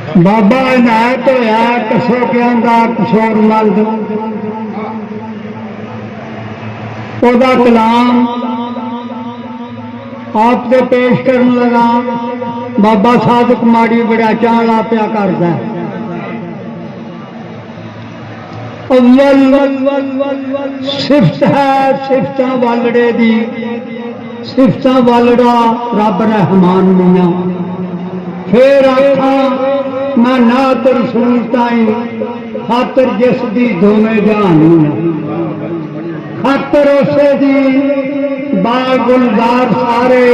बाबा इनायत होया कसोकियां दा कसूरमंद ओदा कलाम आप ते पेश करन लगा। बाबा सादिक माड़ी बड़ा चाला पिया करदा अव्वल सिफत है सिफतां वालड़े दी सिफतां वालड़ा रब रहमान मियां। फिर आखा मैं नात रसूल ताई खातर जिस दी दोवें जहान खातर उसे दी बाग गुलजार सारे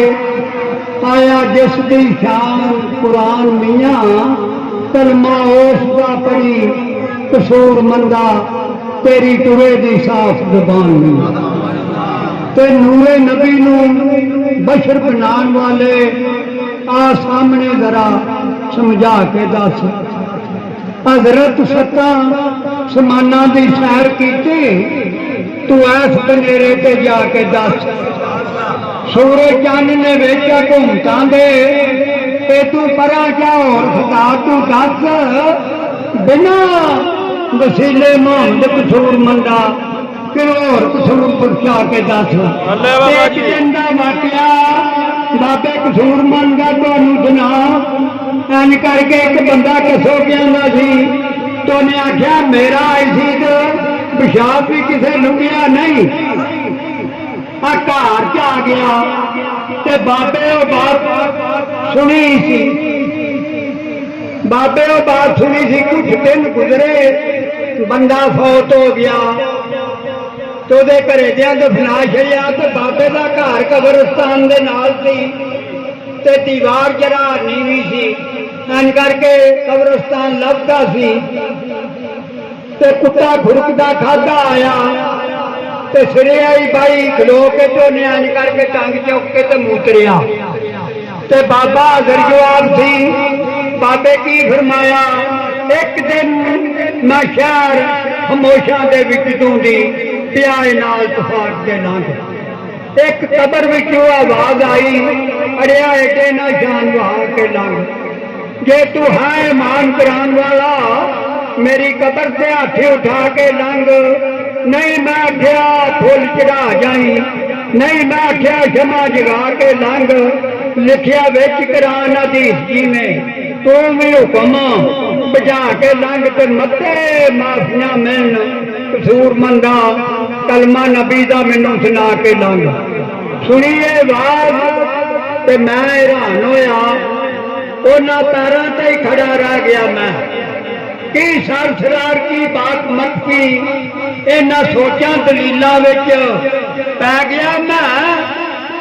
आया जिस दी शान कुरान मियां। कलमा उस दा पढ़ी कसूर मंदा तेरी टुरे दी साफ जुबान मियां। ते नूरे नबी नूं बशर बनाने वाले आ सामने जरा समझा के दस। हजरत सत्ता समाना की सैर की तू ऐस बनेरे ते जाके दस। सूरज चंद ने वेचा घूमता दे ते तू परा क्या होर खता तू दस। बिना वसीले मोहम्मद कसूर मंदा कि होर कसूर पुछा के दस। एक दिन का वाकया बाबे कसूर मंदा तुहानू सुना। इंज करके एक बंदा कसो गया सी तो उन्हें आख्या मेरा आई सी तो पेशाब भी किसे लुंघिया नहीं। घर च आ गया ते बाबे वो बात सुनी सी। बाबे वो बात सुनी सी। कुछ दिन गुजरे बंदा फौत हो गया तो घरे दिया दफना छड़िया। तो बाबे का घर कब्रिस्तान के नाल सी ते दीवार जरा नीवी सी। इंज करके कब्रिस्तान लभदा सी ते कुत्ता खुरकदा खादा आया ते सिरे आई बाई खलो के झोने इंज करके टंग चुक के ते मूतरिया। ते बाबा अगर जवाब सी बाबे की फरमाया एक दिन मैं शहर खमोशा दे विच ढूंढी प्याए नाल तफाट के लंघ। एक कबर विचों आवाज आई अड़िया एडे ना जान वहा के लंघ। जे तू है मान करान वाला मेरी कबर से हाथी उठा के लंघ। नहीं मैं आख्या फुल चढ़ा जाई नहीं मैं आख्या क्षमा जगा के लंघ। लिखिया विच कुरान हदीस जी ने तू भी हुक्म बजा के लंघ ते मते माफियां मिलन कसूर मंदा कलमा नबी दा मैनू सुना के लंघ। सुनीए बात ते मैं हैरान होया उन्हां पैरों ते ही खड़ा रह गया। मैं की सरसरार की बात मत की इन्हां सोचा दलीलों विच पै गया। मैं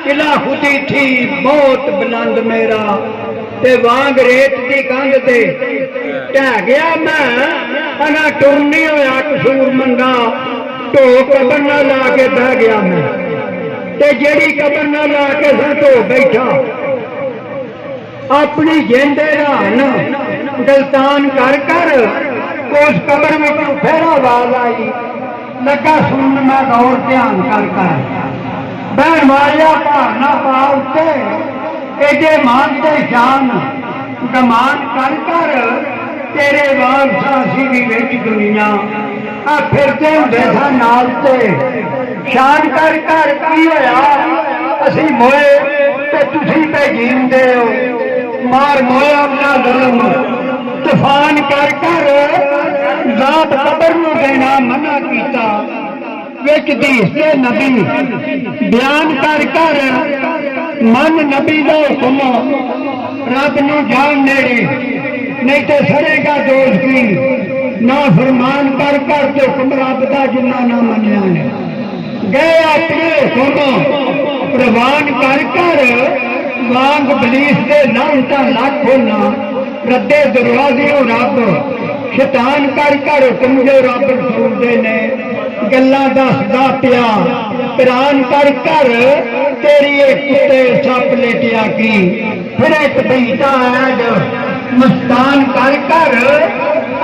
किला खुदी थी बहुत बुलंद मेरा ते वांग रेत की कंध ते ढह गया। मैं अना टुर नहीं होया कसूर मंदा ढो कबर न ला के बह गया। मैं ते जेड़ी कबर न ला के ढो बैठा अपनी जिंद हैरान गलतान कर कर उस कबर में फिर आवाज आई लगा सुन मैं गौर ध्यान कर कर बहन मारिया भावना पा उत्ते एडे मान ते शान गमान कर कर तेरे वांग सासी दी विच दुनिया आ फिरते हुंदे सा नाल ते शान कर कर की होया असी मोए ते तुसी ते जींदे हो। मार मोया अपना जुल्म तूफान कर कर जात कबर नूं देना मना कीता। विच दीसते नबी बयान कर कर मन नबी दा हुक्म रब नूं जान नेड़े नहीं तो सड़ेगा दोष की ना फरमान कर कर ते हुक्म रब दा जिन्ना ना मनिया है। गए अपने हुक्म प्रवान कर कर वांग बलीस दे लांटा लाख होना रद्दे दरवाजे रब शैतान कर कर हुक्म जो रब रसूल ने गल्लां दसदा पिया कुरान कर कर तेरी एक कुत्ते सप लेटिया की फिर एक बीता ऐड मुस्कान कर कर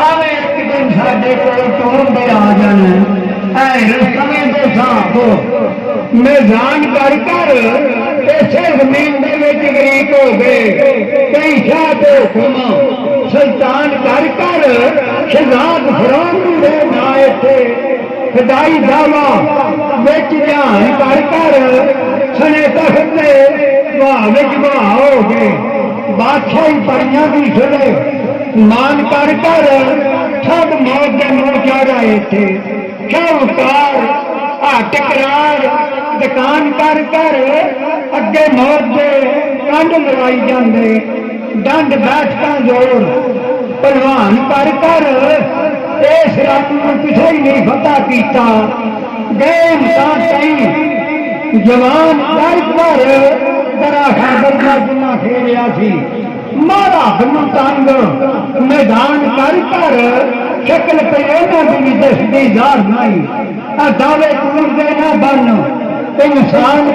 आवे एक दिन साडे कोल तोड़दे आ जाना ऐ समय दे साहब मैदान कर कर इसे जमीन के गरीब हो गए कई शाह तो हुक्म सुल्तान कर कर शहजाद फरौन दे ना इथे खदाई दावा विच ध्यान कर कर सने तख्त दे वाह विच वाह हो गए बादशाही परियां दी सुने मान कर कर सब मौत के मुंह चाड़ा इथे शाहूकार हट करार दुकान कर कर अगे मौत दे कंड लड़ाई जाते डंड बैठका जोर पहलवान कर कर इस रंग में किसी नहीं फतह किया गए कई जवान कर कर दरा खैबर का जुम्मा खेलिया सी महाराज नूं तंग मैदान कर कर शक्ल पे भी दसदी जार नहीं दावे कूद दे ना बन इंसान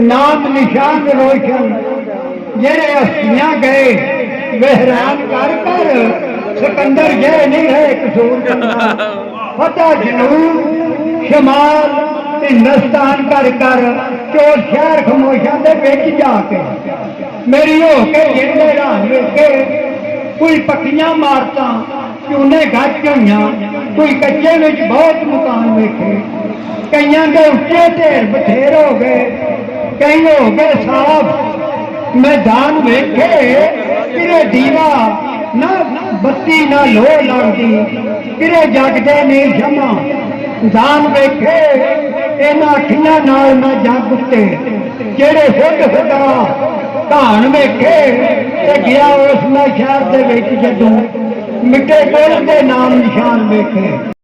नाम निशान रोशन जेरे हस्तियां गए बहरान कर कर सिकंदर गए नहीं है कसूर फतेह जनूब शमाल हिंदुस्तान कर कर चोर शहर खमोशा दे विच जाके मेरी हो के जिंदे राह वेखे कोई पक्कियां मारता चूने गज हुई कोई कच्चे में बहुत मकान वेखे कई के उच्चे ढेर बथेर हो गए कई हो गए साफ मैदान वेखे किरे दीवा ना बत्ती ना लो लगती किरे जगदे नहीं क्षमा दान वेखे इन्हां अखियां नाल ना जग उत्ते जेड़े हुड हुडा धान वेखे ते गया उस शहर दे विच जदों मिट्टे कोल दे नाम निशान वेखे